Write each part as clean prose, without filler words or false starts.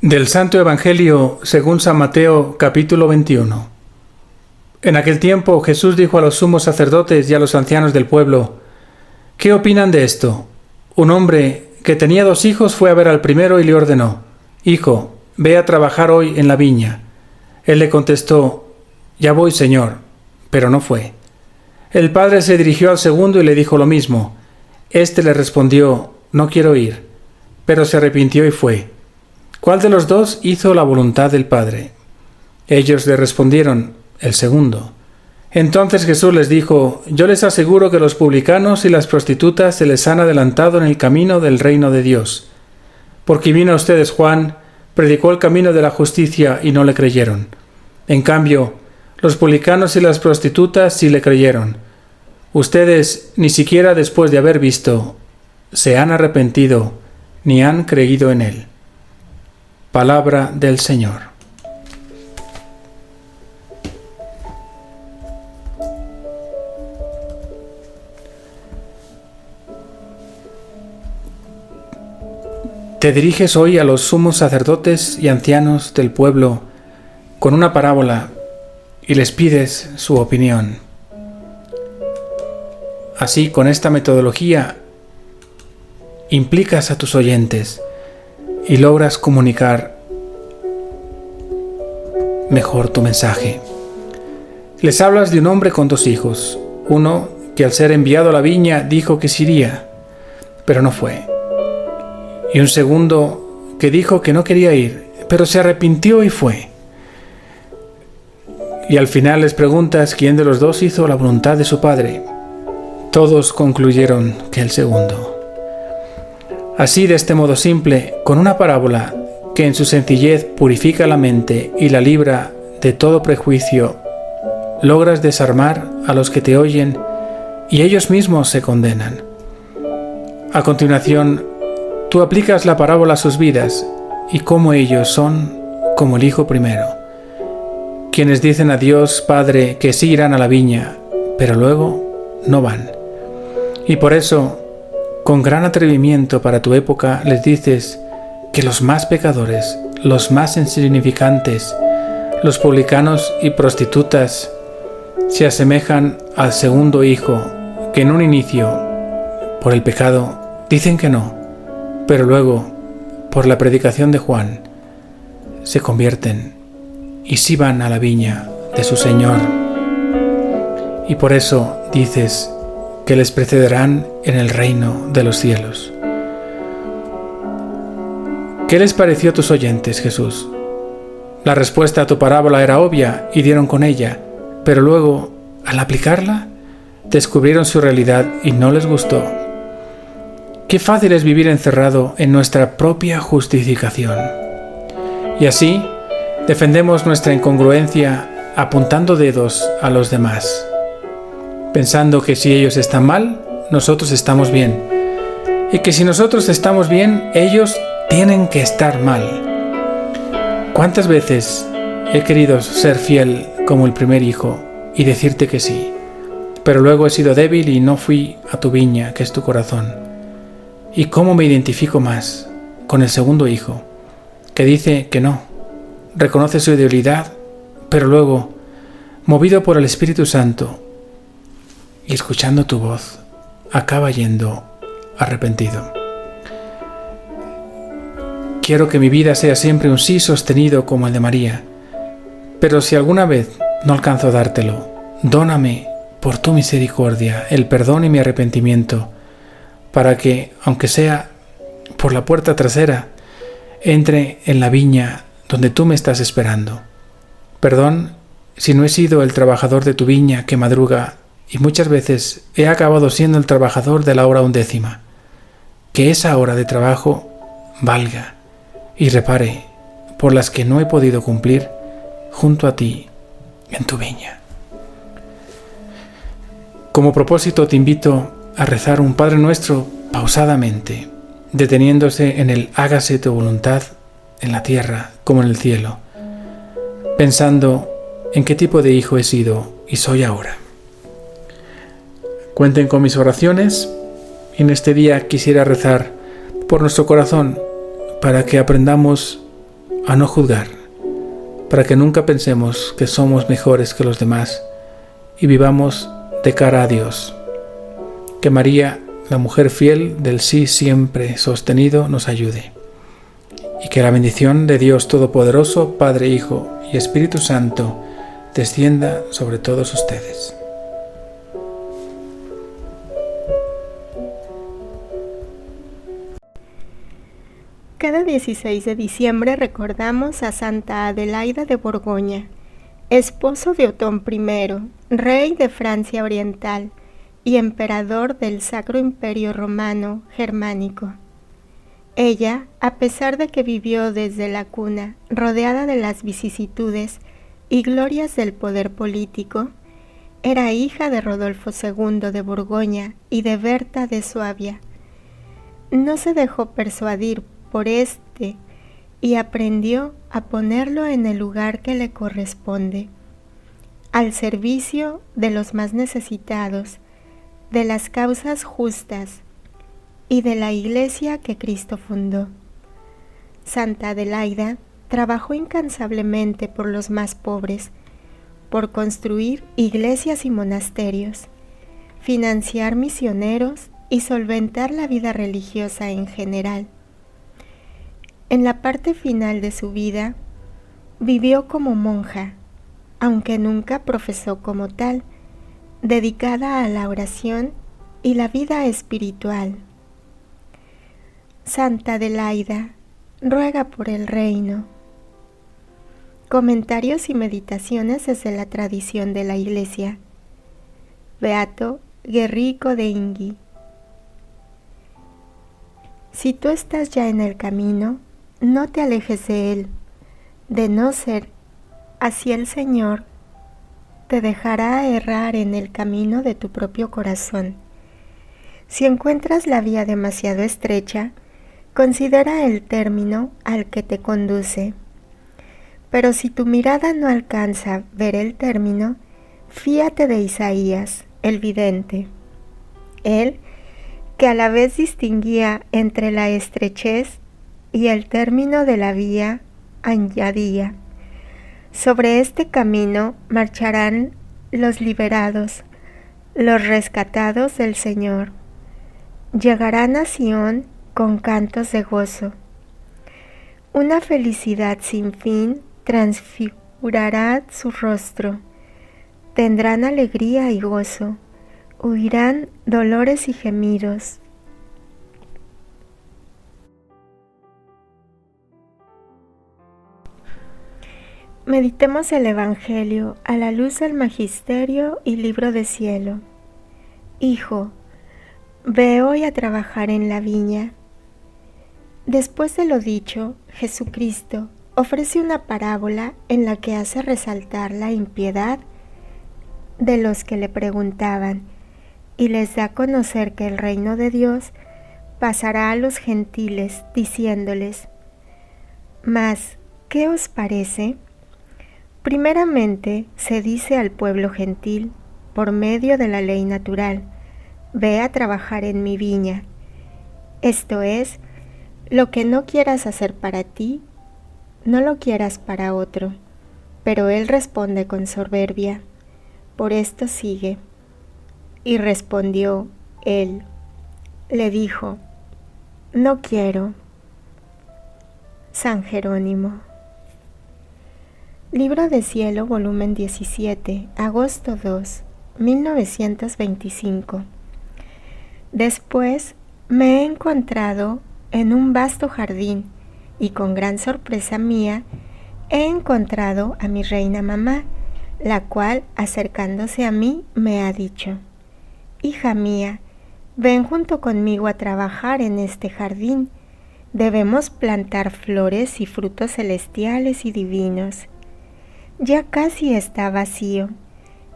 Del Santo Evangelio según San Mateo, capítulo 21. En aquel tiempo Jesús dijo a los sumos sacerdotes y a los ancianos del pueblo: ¿Qué opinan de esto? Un hombre que tenía 2 hijos fue a ver al primero y le ordenó: Hijo, ve a trabajar hoy en la viña. Él le contestó: Ya voy, Señor, pero no fue. El padre se dirigió al segundo y le dijo lo mismo. Este le respondió: No quiero ir, pero se arrepintió y fue. ¿Cuál de los 2 hizo la voluntad del Padre? Ellos le respondieron: El segundo. Entonces Jesús les dijo: Yo les aseguro que los publicanos y las prostitutas se les han adelantado en el camino del reino de Dios. Porque vino a ustedes Juan, predicó el camino de la justicia y no le creyeron. En cambio, los publicanos y las prostitutas sí le creyeron. Ustedes, ni siquiera después de haber visto, se han arrepentido ni han creído en él. Palabra del Señor. Te diriges hoy a los sumos sacerdotes y ancianos del pueblo con una parábola y les pides su opinión. Así, con esta metodología, implicas a tus oyentes y logras comunicar mejor tu mensaje. Les hablas de un hombre con 2 hijos, uno que al ser enviado a la viña dijo que sí iría, pero no fue, y un segundo que dijo que no quería ir, pero se arrepintió y fue. Y al final les preguntas quién de los 2 hizo la voluntad de su padre. Todos concluyeron que el segundo. Así, de este modo simple, con una parábola que en su sencillez purifica la mente y la libra de todo prejuicio, logras desarmar a los que te oyen y ellos mismos se condenan. A continuación, tú aplicas la parábola a sus vidas y cómo ellos son como el hijo primero, quienes dicen a Dios Padre que sí irán a la viña, pero luego no van. Y por eso, con gran atrevimiento para tu época, les dices que los más pecadores, los más insignificantes, los publicanos y prostitutas, se asemejan al segundo hijo, que en un inicio, por el pecado, dicen que no, pero luego, por la predicación de Juan, se convierten y sí van a la viña de su Señor. Y por eso dices que les precederán en el reino de los cielos. ¿Qué les pareció a tus oyentes, Jesús? La respuesta a tu parábola era obvia y dieron con ella, pero luego, al aplicarla, descubrieron su realidad y no les gustó. Qué fácil es vivir encerrado en nuestra propia justificación. Y así, defendemos nuestra incongruencia apuntando dedos a los demás, pensando que si ellos están mal, nosotros estamos bien, y que si nosotros estamos bien, ellos tienen que estar mal. ¿Cuántas veces he querido ser fiel como el primer hijo y decirte que sí, pero luego he sido débil y no fui a tu viña, que es tu corazón? ¿Y cómo me identifico más con el segundo hijo, que dice que no, reconoce su debilidad, pero luego, movido por el Espíritu Santo y escuchando tu voz, acaba yendo arrepentido? Quiero que mi vida sea siempre un sí sostenido como el de María, pero si alguna vez no alcanzo a dártelo, dóname por tu misericordia el perdón y mi arrepentimiento, para que, aunque sea por la puerta trasera, entre en la viña donde tú me estás esperando. Perdón si no he sido el trabajador de tu viña que madruga y muchas veces he acabado siendo el trabajador de la hora 11ª. Que esa hora de trabajo valga y repare por las que no he podido cumplir junto a ti en tu viña. Como propósito te invito a rezar un Padre Nuestro pausadamente, deteniéndose en el hágase tu voluntad en la tierra como en el cielo, pensando en qué tipo de hijo he sido y soy ahora. Cuenten con mis oraciones y en este día quisiera rezar por nuestro corazón para que aprendamos a no juzgar, para que nunca pensemos que somos mejores que los demás y vivamos de cara a Dios. Que María, la mujer fiel del sí siempre sostenido, nos ayude. Y que la bendición de Dios Todopoderoso, Padre, Hijo y Espíritu Santo, descienda sobre todos ustedes. Cada 16 de diciembre recordamos a Santa Adelaida de Borgoña, esposo de Otón I, rey de Francia Oriental y emperador del Sacro Imperio Romano Germánico. Ella, a pesar de que vivió desde la cuna, rodeada de las vicisitudes y glorias del poder político, era hija de Rodolfo II de Borgoña y de Berta de Suabia. No se dejó persuadir por este y aprendió a ponerlo en el lugar que le corresponde, al servicio de los más necesitados, de las causas justas y de la Iglesia que Cristo fundó. Santa Adelaida trabajó incansablemente por los más pobres, por construir iglesias y monasterios, financiar misioneros y solventar la vida religiosa en general. En la parte final de su vida, vivió como monja, aunque nunca profesó como tal, dedicada a la oración y la vida espiritual. Santa Adelaida, ruega por el reino. Comentarios y meditaciones desde la tradición de la Iglesia. Beato Guerrico de Ingui. Si tú estás ya en el camino, no te alejes de él, de no ser así el Señor te dejará errar en el camino de tu propio corazón. Si encuentras la vía demasiado estrecha, considera el término al que te conduce. Pero si tu mirada no alcanza a ver el término, fíate de Isaías, el vidente. Él, que a la vez distinguía entre la estrechez y el término de la vía, añadía: sobre este camino marcharán los liberados, los rescatados del Señor. Llegarán a Sión con cantos de gozo. Una felicidad sin fin transfigurará su rostro. Tendrán alegría y gozo, huirán dolores y gemidos. Meditemos el Evangelio a la luz del Magisterio y Libro de Cielo. Hijo, ve hoy a trabajar en la viña. Después de lo dicho, Jesucristo ofrece una parábola en la que hace resaltar la impiedad de los que le preguntaban y les da a conocer que el reino de Dios pasará a los gentiles, diciéndoles: Mas, ¿qué os parece? Primeramente se dice al pueblo gentil, por medio de la ley natural: ve a trabajar en mi viña. Esto es, lo que no quieras hacer para ti, no lo quieras para otro. Pero él responde con soberbia: por esto sigue. Y respondió él, le dijo: no quiero. San Jerónimo. Libro de Cielo, volumen 17, agosto 2, 1925. Después me he encontrado en un vasto jardín y con gran sorpresa mía he encontrado a mi reina mamá, la cual, acercándose a mí, me ha dicho: hija mía, ven junto conmigo a trabajar en este jardín. Debemos plantar flores y frutos celestiales y divinos. Ya casi está vacío,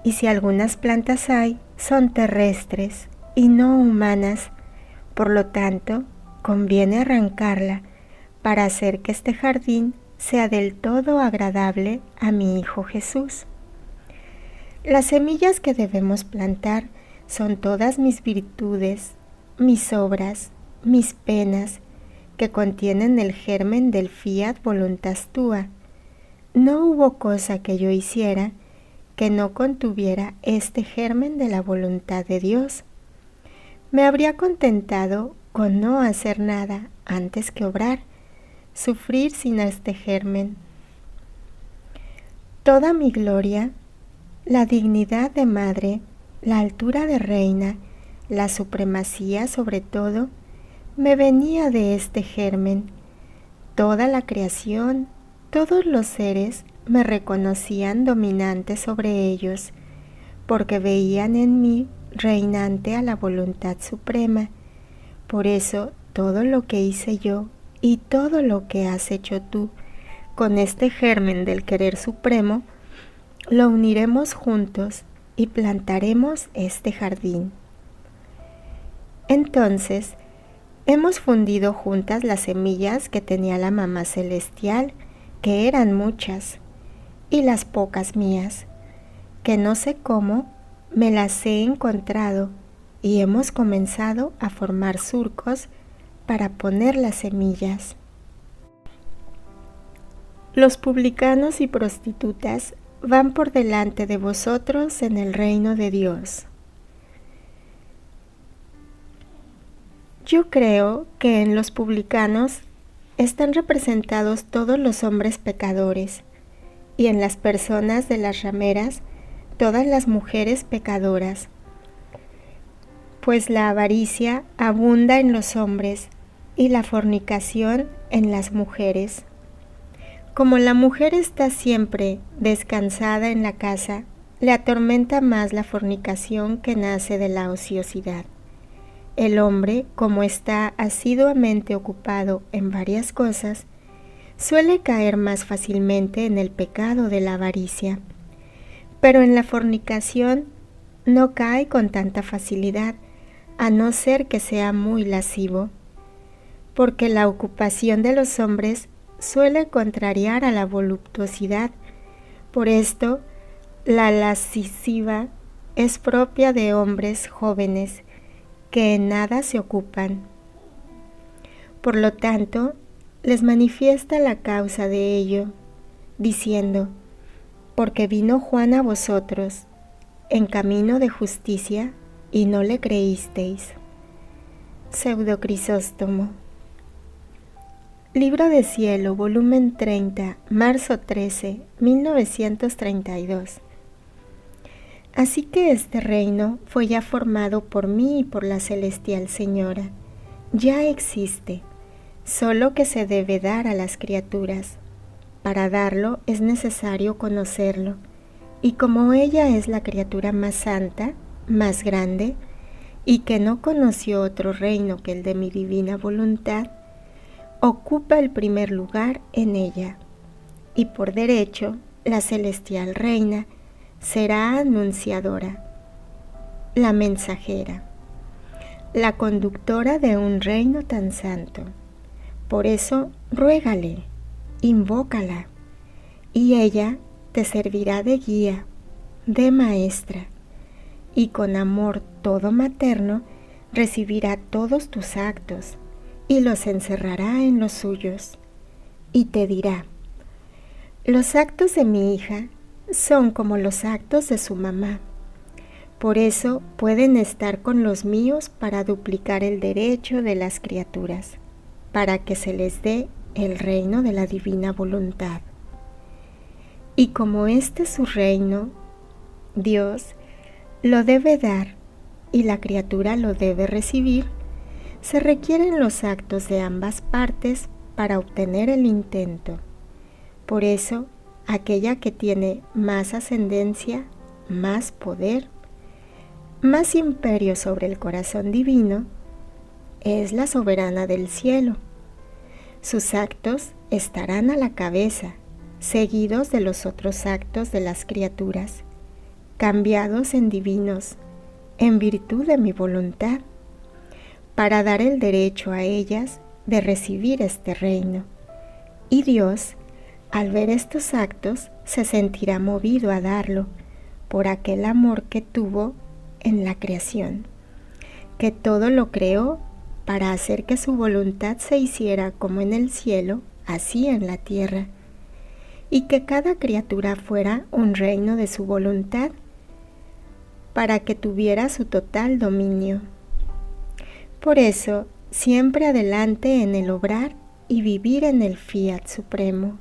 y si algunas plantas hay, son terrestres y no humanas. Por lo tanto, conviene arrancarla para hacer que este jardín sea del todo agradable a mi Hijo Jesús. Las semillas que debemos plantar son todas mis virtudes, mis obras, mis penas, que contienen el germen del fiat voluntas tua. No hubo cosa que yo hiciera que no contuviera este germen de la voluntad de Dios. Me habría contentado con no hacer nada antes que obrar, sufrir sin este germen. Toda mi gloria, la dignidad de madre, la altura de reina, la supremacía sobre todo, me venía de este germen. Toda la creación, todos los seres me reconocían dominante sobre ellos, porque veían en mí reinante a la voluntad suprema. Por eso todo lo que hice yo y todo lo que has hecho tú con este germen del querer supremo, lo uniremos juntos y plantaremos este jardín. Entonces, hemos fundido juntas las semillas que tenía la mamá celestial, que eran muchas, y las pocas mías, que no sé cómo me las he encontrado, y hemos comenzado a formar surcos para poner las semillas. Los publicanos y prostitutas van por delante de vosotros en el reino de Dios. Yo creo que en los publicanos están representados todos los hombres pecadores, y en las personas de las rameras todas las mujeres pecadoras, pues la avaricia abunda en los hombres y la fornicación en las mujeres. Como la mujer está siempre descansada en la casa, le atormenta más la fornicación que nace de la ociosidad. El hombre, como está asiduamente ocupado en varias cosas, suele caer más fácilmente en el pecado de la avaricia, pero en la fornicación no cae con tanta facilidad, a no ser que sea muy lascivo, porque la ocupación de los hombres suele contrariar a la voluptuosidad. Por esto, la lasciva es propia de hombres jóvenes que en nada se ocupan. Por lo tanto, les manifiesta la causa de ello, diciendo: porque vino Juan a vosotros en camino de justicia y no le creísteis. Pseudo Crisóstomo. Libro de Cielo, volumen 30, marzo 13, 1932. Así que este reino fue ya formado por mí y por la celestial Señora. Ya existe, solo que se debe dar a las criaturas. Para darlo es necesario conocerlo, y como ella es la criatura más santa, más grande, y que no conoció otro reino que el de mi divina voluntad, ocupa el primer lugar en ella, y por derecho la celestial reina será anunciadora, la mensajera, la conductora de un reino tan santo. Por eso ruégale, invócala, y ella te servirá de guía, de maestra, y con amor todo materno recibirá todos tus actos y los encerrará en los suyos, y te dirá: los actos de mi hija son como los actos de su mamá, por eso pueden estar con los míos para duplicar el derecho de las criaturas, para que se les dé el reino de la divina voluntad. Y como este es su reino, Dios lo debe dar y la criatura lo debe recibir, se requieren los actos de ambas partes para obtener el intento. Por eso, aquella que tiene más ascendencia, más poder, más imperio sobre el corazón divino, es la soberana del cielo. Sus actos estarán a la cabeza, seguidos de los otros actos de las criaturas, cambiados en divinos, en virtud de mi voluntad, para dar el derecho a ellas de recibir este reino. Y Dios, al ver estos actos, se sentirá movido a darlo, por aquel amor que tuvo en la creación, que todo lo creó para hacer que su voluntad se hiciera como en el cielo, así en la tierra, y que cada criatura fuera un reino de su voluntad, para que tuviera su total dominio. Por eso, siempre adelante en el obrar y vivir en el fiat supremo.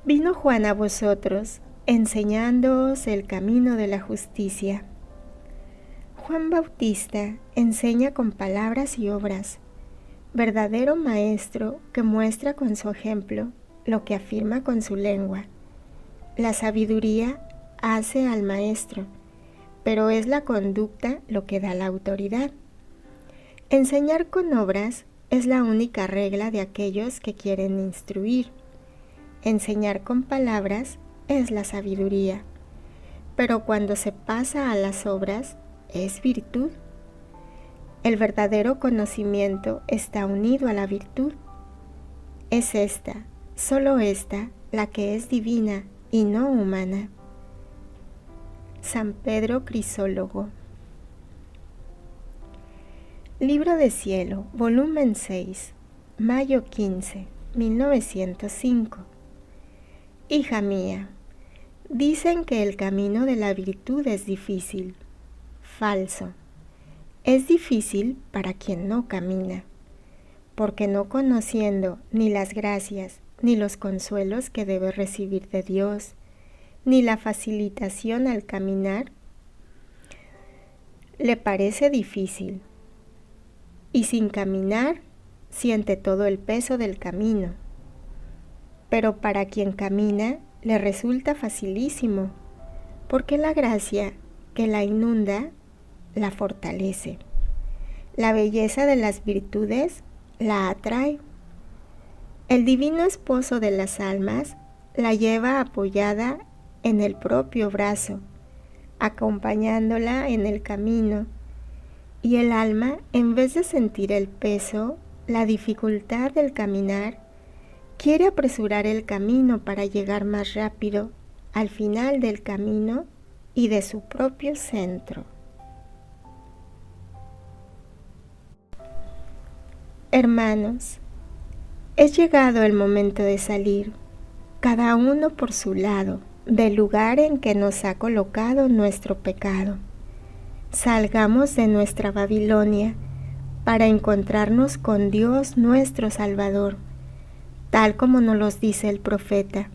Vino Juan a vosotros, enseñándoos el camino de la justicia. Juan Bautista enseña con palabras y obras, verdadero maestro que muestra con su ejemplo lo que afirma con su lengua. La sabiduría hace al maestro, pero es la conducta lo que da la autoridad. Enseñar con obras es la única regla de aquellos que quieren instruir. Enseñar con palabras es la sabiduría, pero cuando se pasa a las obras es virtud. El verdadero conocimiento está unido a la virtud. Es esta, solo esta, la que es divina y no humana. San Pedro Crisólogo. Libro de Cielo, volumen 6, mayo 15, 1905. Hija mía, dicen que el camino de la virtud es difícil. Falso. Es difícil para quien no camina, porque no conociendo ni las gracias ni los consuelos que debe recibir de Dios, ni la facilitación al caminar, le parece difícil, y sin caminar siente todo el peso del camino. Pero para quien camina le resulta facilísimo, porque la gracia que la inunda la fortalece. La belleza de las virtudes la atrae. El divino esposo de las almas la lleva apoyada en el propio brazo, acompañándola en el camino, y el alma, en vez de sentir el peso, la dificultad del caminar, quiere apresurar el camino para llegar más rápido al final del camino y de su propio centro. Hermanos, es llegado el momento de salir, cada uno por su lado, del lugar en que nos ha colocado nuestro pecado. Salgamos de nuestra Babilonia para encontrarnos con Dios nuestro Salvador, tal como nos lo dice el profeta.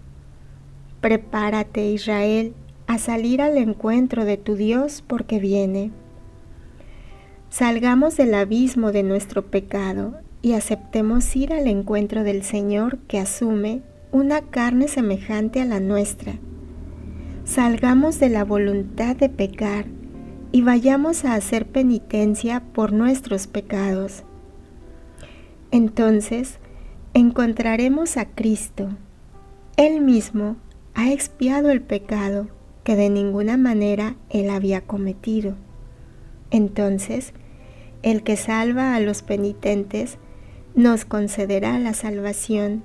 Prepárate, Israel, a salir al encuentro de tu Dios porque viene. Salgamos del abismo de nuestro pecado y aceptemos ir al encuentro del Señor que asume una carne semejante a la nuestra. Salgamos de la voluntad de pecar y vayamos a hacer penitencia por nuestros pecados. Entonces encontraremos a Cristo. Él mismo ha expiado el pecado que de ninguna manera Él había cometido. Entonces, el que salva a los penitentes nos concederá la salvación.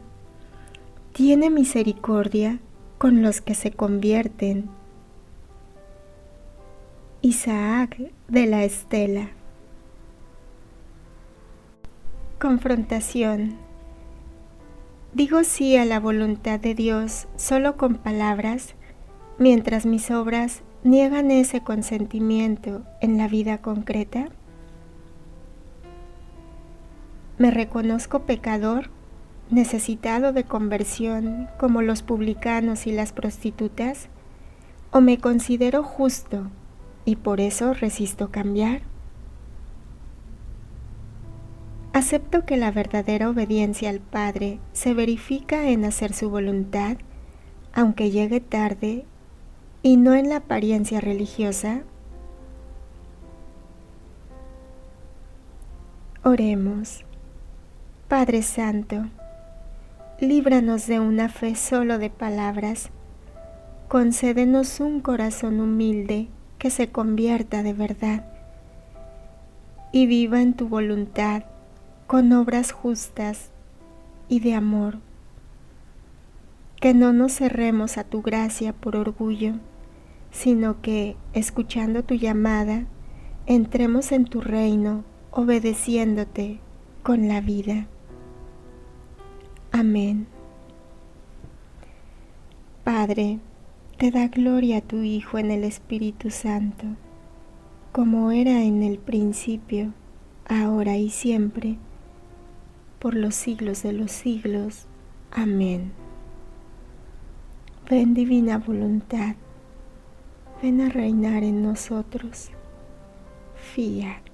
Tiene misericordia con los que se convierten. Isaac de la Estela. Confrontación. Digo sí a la voluntad de Dios solo con palabras, mientras mis obras niegan ese consentimiento en la vida concreta. ¿Me reconozco pecador, necesitado de conversión como los publicanos y las prostitutas? ¿O me considero justo y por eso resisto cambiar? Acepto que la verdadera obediencia al Padre se verifica en hacer su voluntad, aunque llegue tarde, y no en la apariencia religiosa. Oremos. Padre Santo, líbranos de una fe solo de palabras. Concédenos un corazón humilde que se convierta de verdad y viva en tu voluntad con obras justas y de amor. Que no nos cerremos a tu gracia por orgullo, sino que, escuchando tu llamada, entremos en tu reino, obedeciéndote con la vida. Amén. Padre, te da gloria a tu Hijo en el Espíritu Santo, como era en el principio, ahora y siempre, por los siglos de los siglos. Amén. Ven, divina voluntad, ven a reinar en nosotros. Fiat.